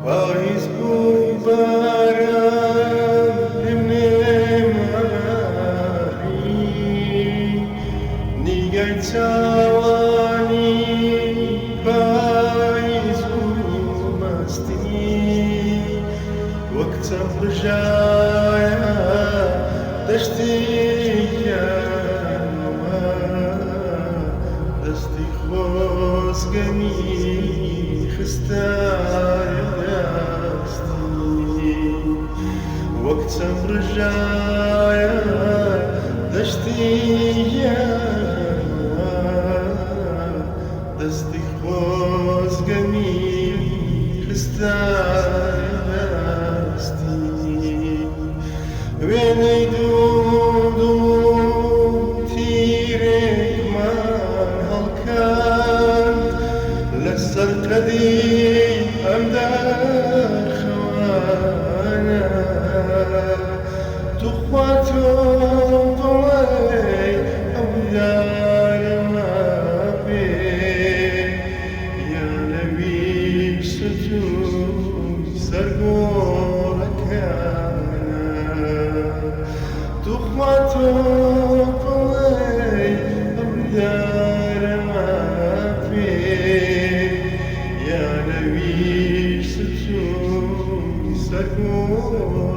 پاییز بوو باران نێماری نیگەی چاوانی پاییز بوو مەستی وەک چەند ڕژایە دەشتی گیانەوە دەستی خۆزگەمی خستایە دەستی وەک چەند ڕژایە دەشتی گیانەوە دەستی خۆزگەمی خستایە دەستی وێنەی دوو تیرێکمان هەڵکاند لەسەر قەدی ئەم داخەوانە توخوا تۆ بڵێ ئەو یارەمە بێ یا لەوی ستووی سەرگۆڕەکانە توخوا تۆ بڵێ ئەو یارەمە بێ یا لەوی ستووی سەرگۆڕەکانە